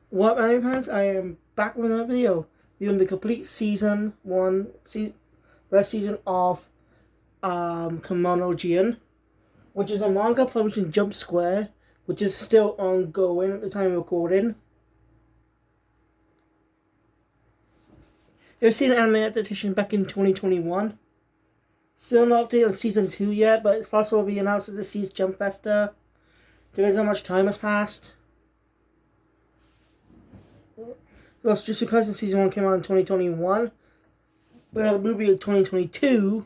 What, my fans? I am back with another video. Viewing the complete first season of Kemono Jihen, which is a manga published in Jump Square, which is still ongoing at the time of recording. I've seen an anime adaptation back in 2021. Still not updated on season 2 yet, but it's possible to be announced at this year's Jump Festa. There isn't much time has passed. Well, just because the season 1 came out in 2021, we had a movie in 2022,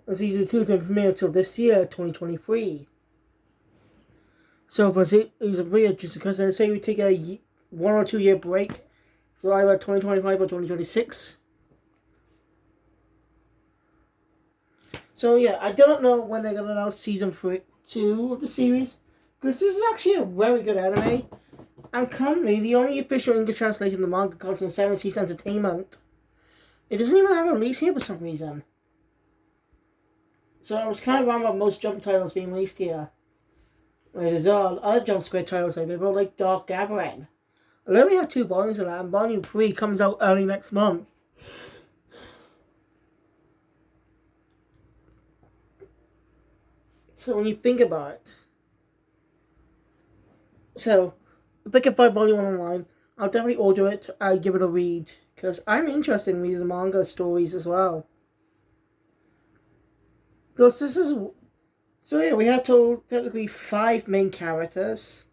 and season 2 didn't premiere until this year, 2023. So for season 3, just because they say we take a 1 or 2 year break, so either 2025 or 2026. So yeah, I don't know when they're going to announce season 2 of the series, because this is actually a very good anime. And currently, the only official English translation of the manga comes from Seven Seas Entertainment. It doesn't even have a release here for some reason. So I was kind of wrong about most Jump titles being released here. There's other Jump Square titles available, like Dark Gathering. I only have 2 volumes of that, and volume 3 comes out early next month. So when you think about it, if I can find volume 1 online, I'll definitely order it and give it a read, because I'm interested in reading the manga stories as well. Because this is... So yeah, we have technically 5 main characters.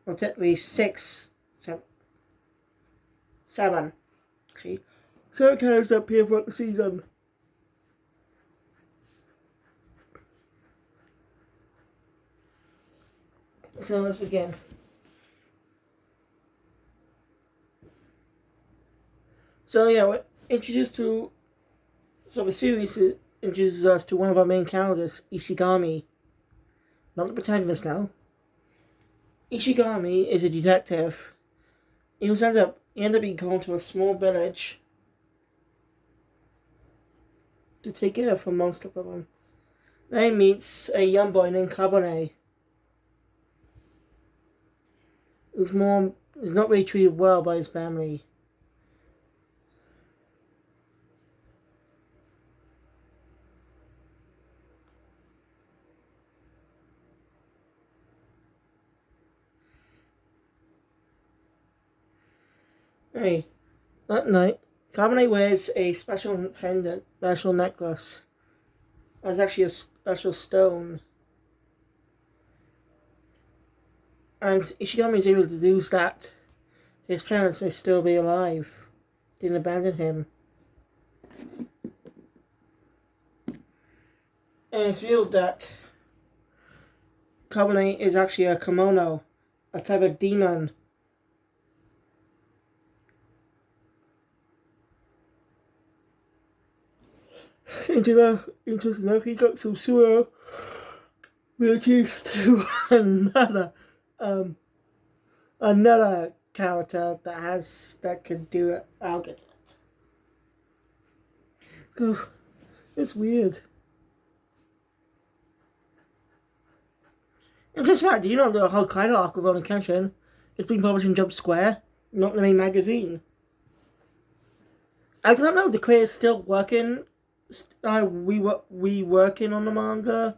Well, technically 6. 7. Actually. 7 characters that appear throughout the season. So let's begin. So yeah, we're introduced to... So the series introduces us to one of our main characters, Inugami. Not the protagonist now. Inugami is a detective. He ended up being called to a small village to take care of a monster problem. Then he meets a young boy named Kabane, who's not really treated well by his family. Hey, that night, Kabane wears a special pendant, special necklace. That's actually a special stone. And Inugami is able to deduce that his parents may still be alive. Didn't abandon him. And it's revealed that Kabane is actually a Kemono, a type of demon. Interesting enough, he got some sewer reduced to another character that can do it. I'll get to it. It's weird. And just fact, do you know the Hokkaido arc of Ronin Kenshin is being published in Jump Square, not the main magazine? I don't know, the creator's still working. We working on the manga.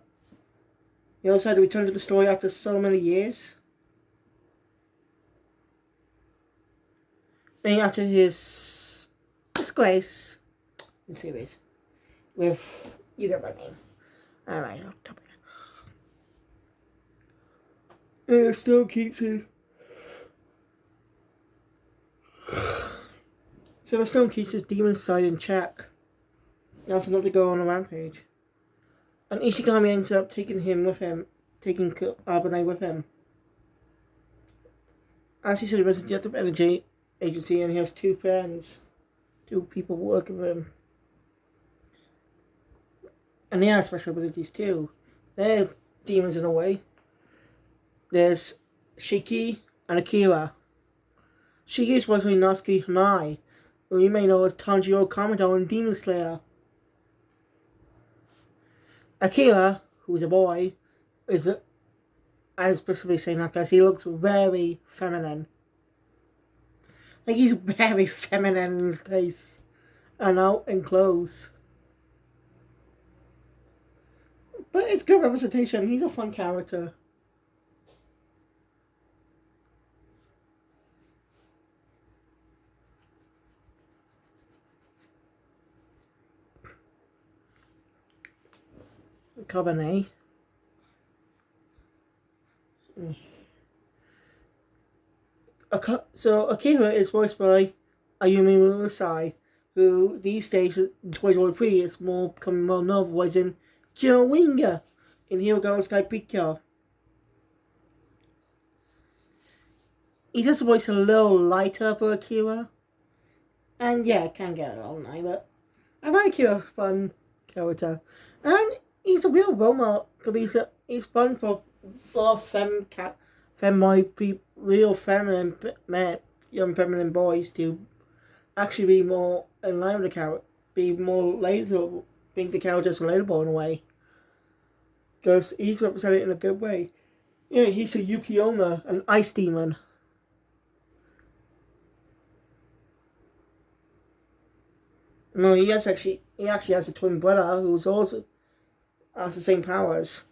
He also had to return to the story after so many years. And after his disgrace in the series. With... You get my name. Alright, I'll top it. And it still keeps it. So the stone keeps his demon side in check. He also not to go on a rampage. And Inugami ends up taking Abane with him. As he said, he was a detective energy agency, and he has 2 friends. 2 people working with him. And they have special abilities too. They're demons in a way. There's Shiki and Akira. Shiki is voiced by Natsuki Hanai, who you may know as Tanjiro Kamado in Demon Slayer. Akira, who is a boy, is I'm specifically saying that because he looks very feminine. Like he's very feminine in his face and out in clothes. But it's good representation. He's a fun character. Cabernet. So Akira is voiced by Ayumi Murasai, who these days in 2023 is more becoming more known voicing Kyowinger in Hero Girl Sky Picture. He does voice a little lighter for Akira. And yeah, can get a little night, but I like Akira, fun character. And he's a real role model, because he's fun for a lot of real feminine men, young feminine boys to actually be more in line with the character, be more relatable, think the character's relatable in a way. Because he's represented in a good way. You know, he's a Yukiona, an ice demon. No, he actually has a twin brother who's also has the same powers.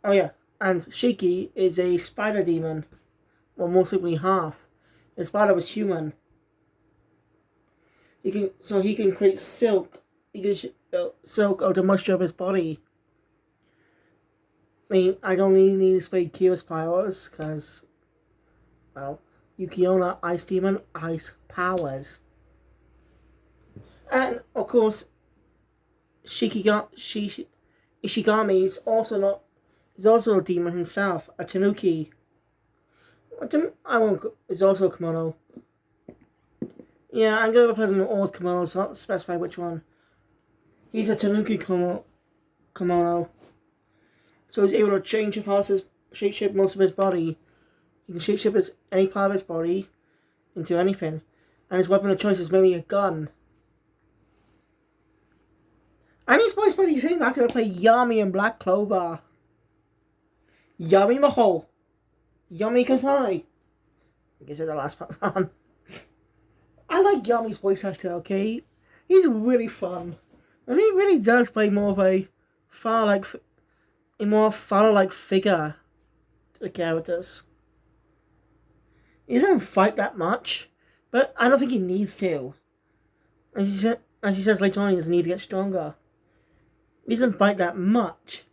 Oh yeah, and Shiki is a spider demon, well, most likely half. The spider was human. He can create silk. He can silk out the moisture of his body. I mean, I don't really need to explain Kira's powers because, well, Yukiona, ice demon, ice powers. And of course, Ishigami is also a demon himself, a Tanuki. Is also a Kemono. Yeah, I'm gonna put him in all Kemono, so not specify which one. He's a Tanuki Kemono. So he's able to change shape most of his body. He can shape any part of his body into anything. And his weapon of choice is mainly a gun. And he's voiced by the same actor that played Yami in Black Clover. Yami Maho. Yami Kasai. I guess it's the last part. I like Yami's voice actor, okay? He's really fun. And he really does play more of a more father-like figure to the characters. He doesn't fight that much, but I don't think he needs to. As he says later on, he doesn't need to get stronger. He doesn't fight that much.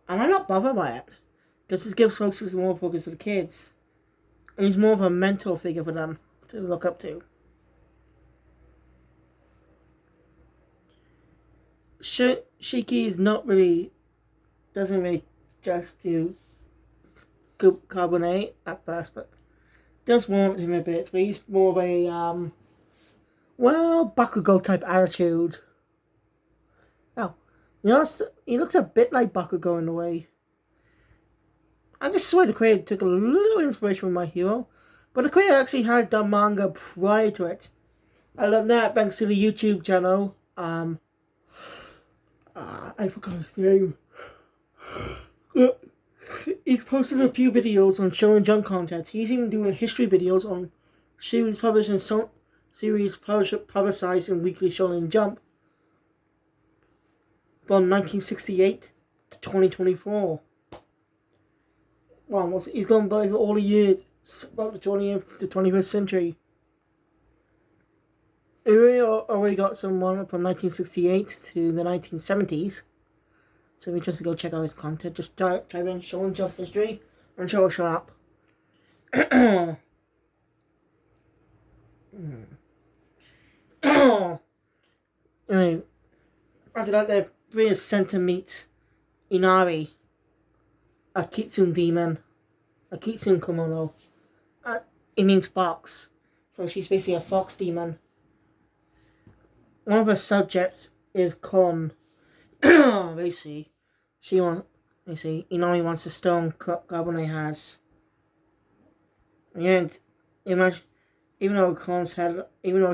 And I'm not bothered by it. Because his gives more focus to the kids. And he's more of a mentor figure for them to look up to. Shiki is doesn't really just do good carbonate at first, but does warm him a bit. But he's more of a, Bakugo type attitude. Oh, he looks a bit like Bakugo in a way. I just swear the creator took a little inspiration from My Hero, but the creator actually had done manga prior to it. I learned that thanks to the YouTube channel. I forgot his name. He's posted a few videos on Shonen Jump content. He's even doing history videos on series publicized in Weekly Shonen Jump from 1968 to 2024. Well, he's gone by all the years about the 20th to 21st century. We already got someone from 1968 to the 1970s. So if you're interested, go check out his content. Just type in Shonen Jump History and show up. Anyway, after that, the three is sent to meet Inari, a Kitsune demon, a Kitsune Kemono. It means fox, so she's basically a fox demon. One of her subjects is Kon. Basically, Inari wants the stone Carbonate has. And imagine, even though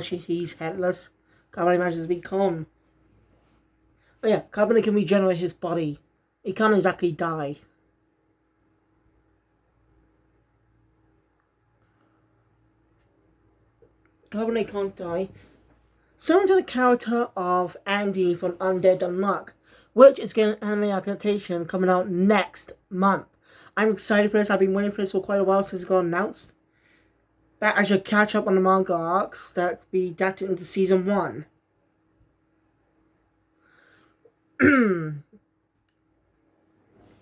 he's headless, Carbonate manages to be Kon. But yeah, Carbonate can regenerate his body. He can't exactly die. Carbonate can't die. Similar to the character of Andy from Undead Unluck, which is getting an anime adaptation coming out next month. I'm excited for this. I've been waiting for this for quite a while since it got announced. But I should catch up on the manga arcs that be adapted into season 1.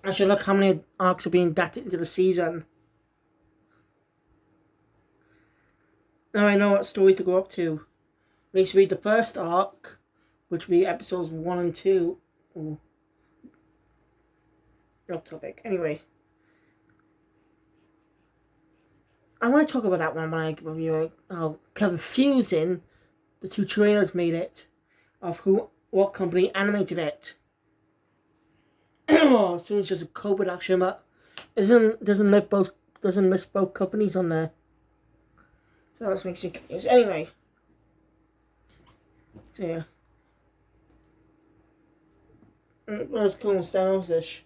I should look how many arcs are being adapted into the season. Now I know what stories to go up to. We should read the first arc, which will be episodes 1 and 2. Ooh. No topic. Anyway. I want to talk about that one when I review how confusing the 2 trailers made it of what company animated it. As soon as it's just a co-production, but doesn't list both companies on there. So that makes me confused. Anyway. So yeah. Let's call standoffish.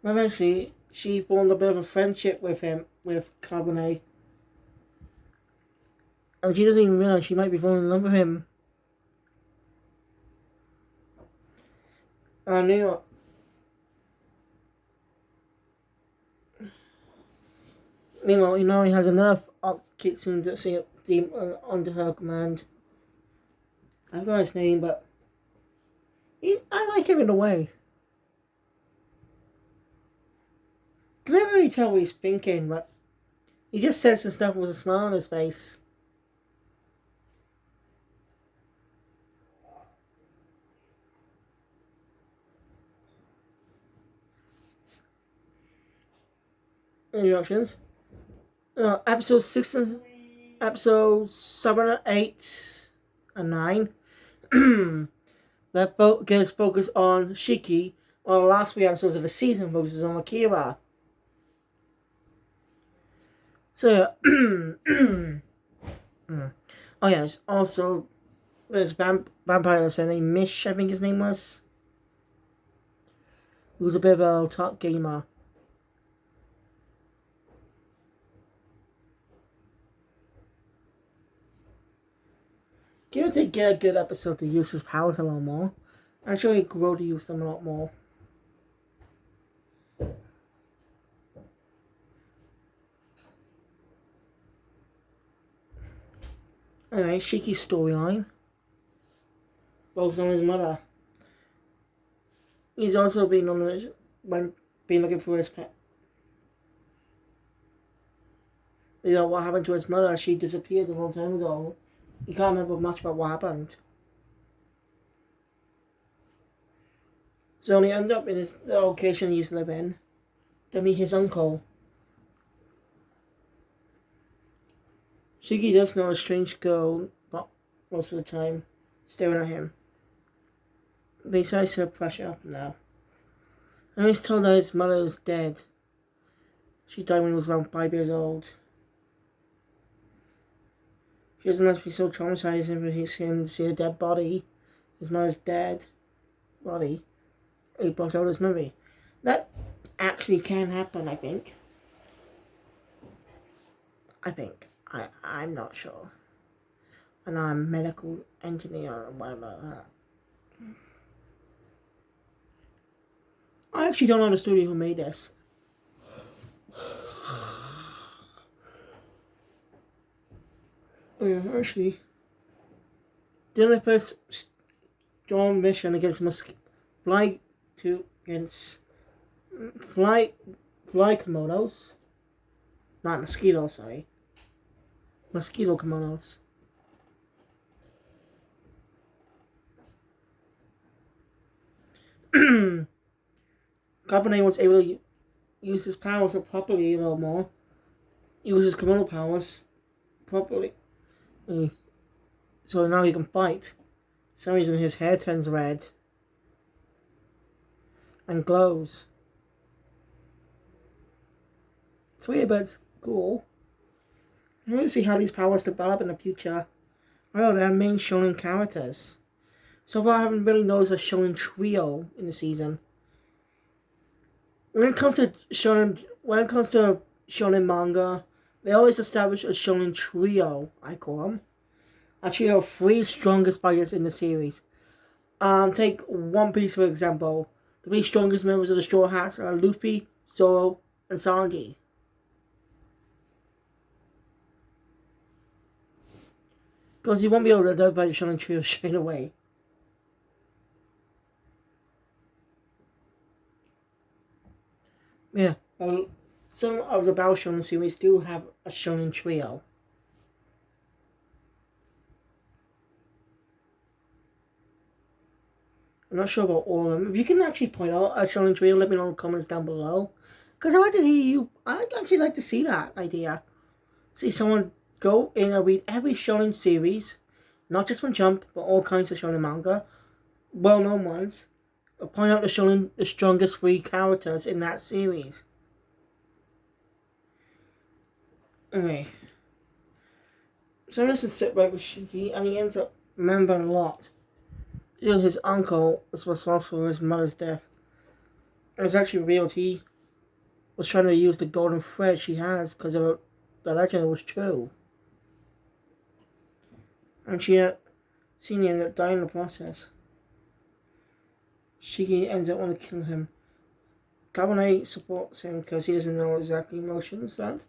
Eventually, she formed a bit of a friendship with Carbonate. And she doesn't even realize she might be falling in love with him. I knew it. Meanwhile, he has enough kitsune to see under her command. I forgot his name, but I like him in a way. Can never really tell what he's thinking, but he just says some stuff with a smile on his face. Introductions. Episodes 7, 8, and 9. That gets focus on Shiki, while the last 3 episodes of the season focuses on Akira. So, oh yes, also there's vampire named Mish, I think his name was. He was a bit of a top gamer. Give it to get a good episode to use his powers a lot more. Actually grow to use them a lot more. Anyway, Shiki's storyline focuses on his mother. He's also been looking for his pet. What happened to his mother? She disappeared a long time ago. He can't remember much about what happened. So he ended up in the location he used to live in to meet his uncle. Shiki does know a strange girl, but most of the time, staring at him. But he starts to pressure up now. And he's told that his mother is dead. She died when he was around 5 years old. She doesn't have to be so traumatizing for him to see a dead body. His mother's dead body. He blocked out his memory. That actually can happen, I think. I'm not sure. And I'm a medical engineer or whatever. I actually don't know the studio who made this. Oh yeah, actually. Didn't I first strong mission against fly Kemonos? Not mosquitoes, sorry. Mosquito Kemonos. Carbonate was able to use his powers properly a little more. Use his Kemono powers properly. So now he can fight. For some reason his hair turns red. And glows. It's weird, but it's cool. I want to see how these powers develop in the future. Oh, they're main shonen characters. So far I haven't really noticed a shonen trio in the season. when it comes to shonen manga, they always establish a shonen trio. I call them a trio of three strongest fighters in the series. Take One Piece for example. The three strongest members of the Straw Hats are Luffy, Zoro, and Sanji. Because you won't be able to identify the shonen trio straight away. Yeah, some of the Battle Shonen series do have a shonen trio. I'm not sure about all of them. If you can actually point out a shonen trio, let me know in the comments down below. Because I like to hear you. I'd actually like to see that idea. See someone go in and read every shonen series, not just from Jump, but all kinds of shonen manga, well-known ones. Point out the strongest three characters in that series. Anyway, so this is sit right with Shiki, and he ends up remembering a lot. His uncle was responsible for his mother's death. It was actually revealed he was trying to use the golden thread she has because of the legend was true. And she ended up dying in the process. Shiki ends up wanting to kill him. Kabane supports him because he doesn't know exactly emotions that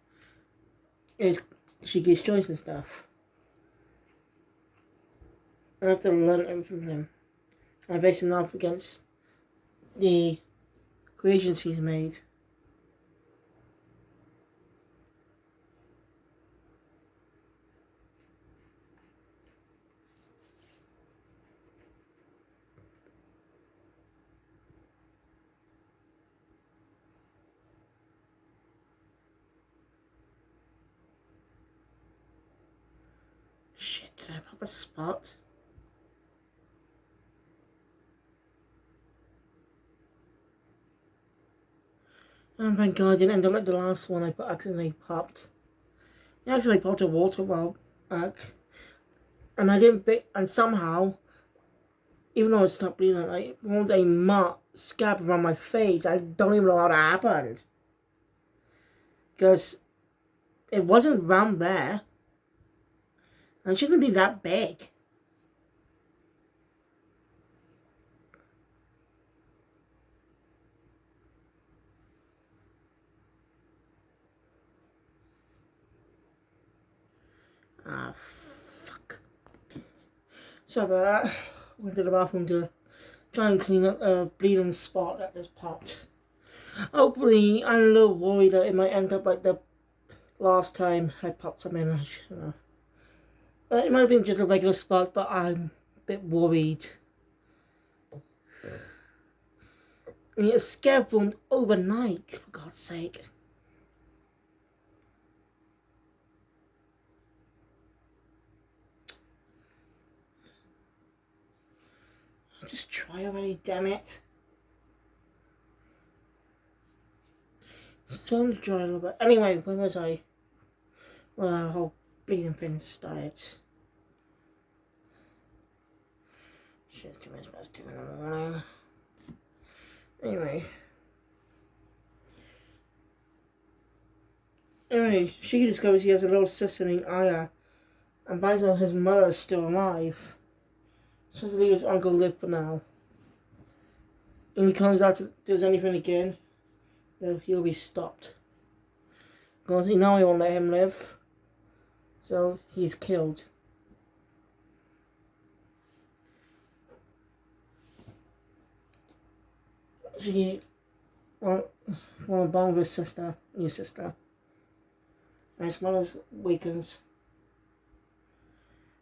is Shiki's choice and stuff. I have to learn everything from him. I base it off against the creations he's made. Shit, did I pop a spot? Oh my god, I didn't end up like the last one I accidentally popped. I accidentally popped a water well back. And I didn't and somehow, even though it stopped bleeding, I formed a scab around my face. I don't even know how that happened. Because it wasn't around there. And it shouldn't be that big. Ah, fuck. Sorry about that. Went to the bathroom to try and clean up a bleeding spot that just popped. Hopefully, I'm a little worried that it might end up like the last time I popped something in. You know. It might have been just a regular spot, but I'm a bit worried. I mean, it's scab wound overnight, for God's sake. Just try already, damn it. Sun dry a little bit. Anyway, when was I? Well, the whole bleeding thing started. Shit, it's 2 minutes past 2 in the morning. Anyway, she discovers he has a little sister named Aya and finds out his mother is still alive. So to leave his uncle live for now. And he comes out if there's anything again, then he'll be stopped. Because he now he won't let him live. So he's killed. She want to bond with his sister, new sister. And his mother weakens.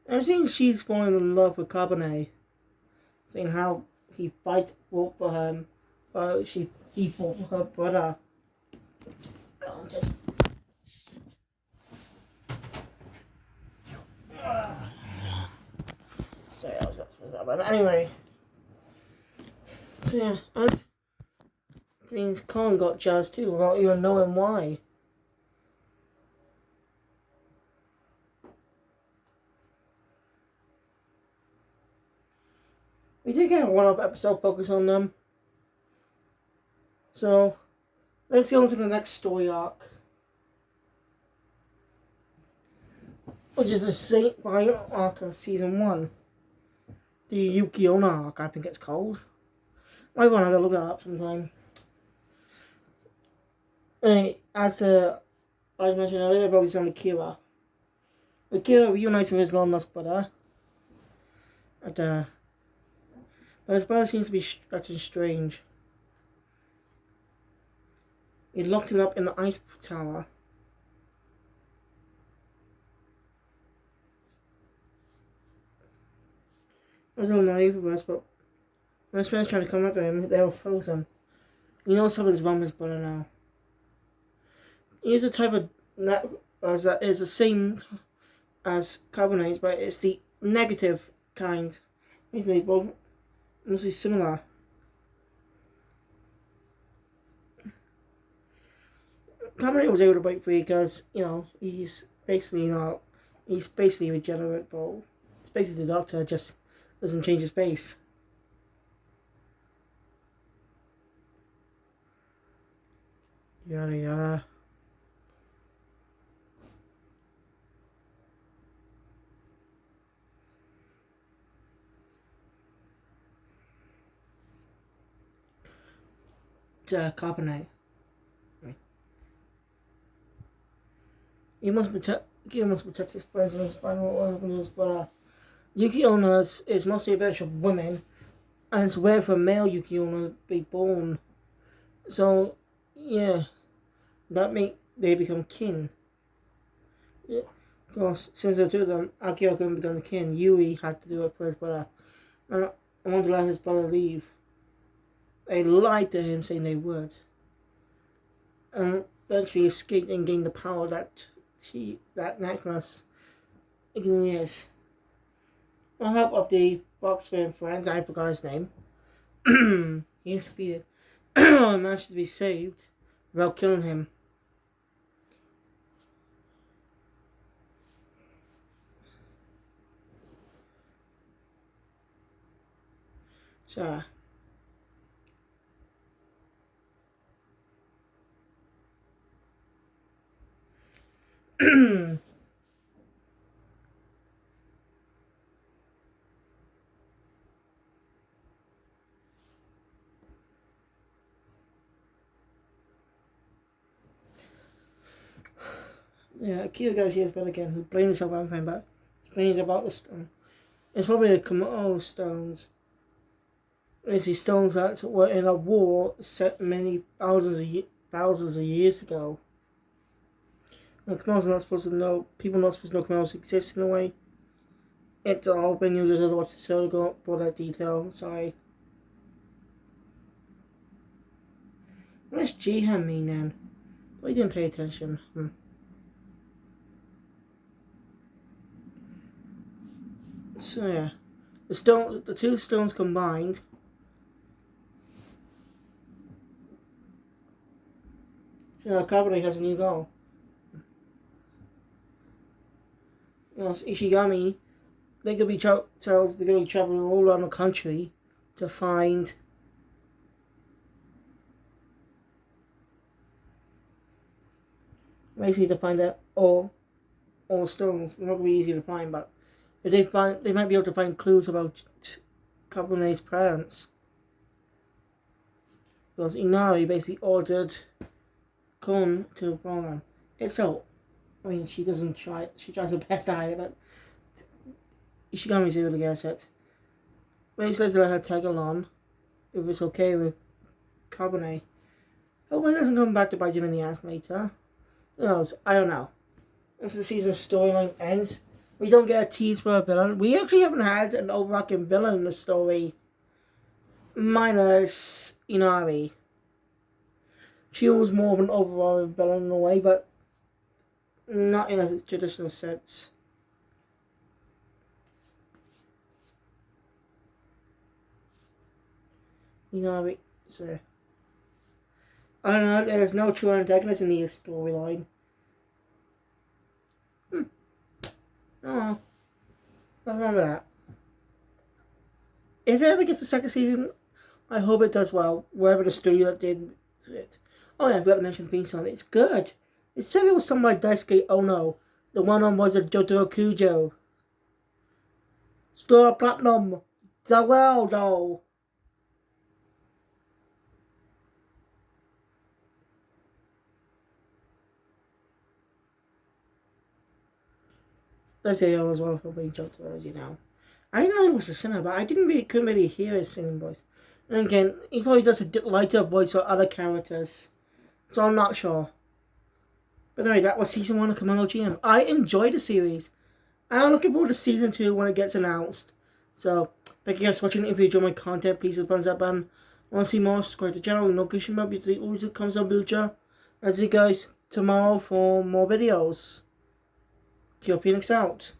And I think she's falling in love with Carbonate. Seeing how he fought for him, he fought for her brother. Oh, just. Sorry, I was not supposed to have that. Anyway. So yeah, and means Colin got jealous too without even knowing why. We did get a one-off episode focus on them. So, Let's go on to the next story arc, which is the Saint Final arc of Season 1. The Yuki Onna arc, I think it's called. I might want to look that up sometime. As I mentioned earlier, focused on Akira. Akira reunites with his long-lost brother. But his brother seems to be acting strange. He locked him up in the ice tower. It was a little naive of us, but when his friends tried to come up to him, they were frozen. You know something's wrong with his brother now. He's the type of that is the same as carbonates, but it's the negative kind. Isn't it? Both mostly similar. Carbonate was able to break free because, you know, he's basically regenerate, but it's basically the Doctor, just doesn't change his face. Yada yada. Carbonate. He must protect his presence by not organs, but Yuki Onna is mostly a bitch of women, and it's rare for a male Yuki Onna to be born. So, yeah, they become kin. Yeah. Of course, since the two of them, Akira couldn't become the kin. Yui had to do it for his brother. And I wanted to let his brother leave. They lied to him, saying they would. And eventually escaped and gained the power that necklace is. With the help of the Boxman friends, I forgot his name. He used to be managed to be saved without killing him. So yeah, Akira goes here but again, who blames himself on everything, but explains about the stone. It's probably the Kemono stones. It's the stones that were in a war set many thousands of years ago. And Kemono's not supposed to know. People not supposed to know Kemonos exist in a way. It's all been used to watch the show. Go for that detail. Sorry. What does Jihen mean then? We didn't pay attention. So yeah, the two stones combined. Carbonate has a new goal. You know, Ishigami, they're going to be traveling all around the country to find out all stones. They're not going to be easy to find, but if they might be able to find clues about Carbonate's parents. Because Inari basically ordered Kon to the program. She doesn't try. She tries her best to hide it, but Ishigami's able to guess it. But he says to let her tag along if it's okay with Carbonate. Hopefully, it doesn't come back to bite him in the ass later. Who knows? I don't know. As the season's storyline ends, we don't get a tease for a villain. We actually haven't had an overarching villain in the story, minus Inari. She was more of an overall villain in a way, but not in a traditional sense. Inari, so I don't know. There's no true antagonist in the storyline. Oh, nothing wrong with that. If it ever gets a second season, I hope it does well. Wherever the studio that did it, Oh yeah, I forgot to mention the theme song. It's good. It said it was sung by Daisuke Ono. The one on was a Jotaro Kujo. Store Platinum. Zaweldo. Let's say I was well for being Jotaro, as you know. I didn't know he was a singer, but I couldn't really hear his singing voice. And again, he probably does a lighter voice for other characters. So I'm not sure. But anyway, that was season 1 of Kemono GM. I enjoyed the series. And I'm looking forward to season 2 when it gets announced. So, thank you guys for watching. If you enjoy my content, please hit the thumbs up button. Want to see more? Subscribe to the channel. Notification bell because it always comes on future. I'll see you guys tomorrow for more videos. Keep Phoenix out.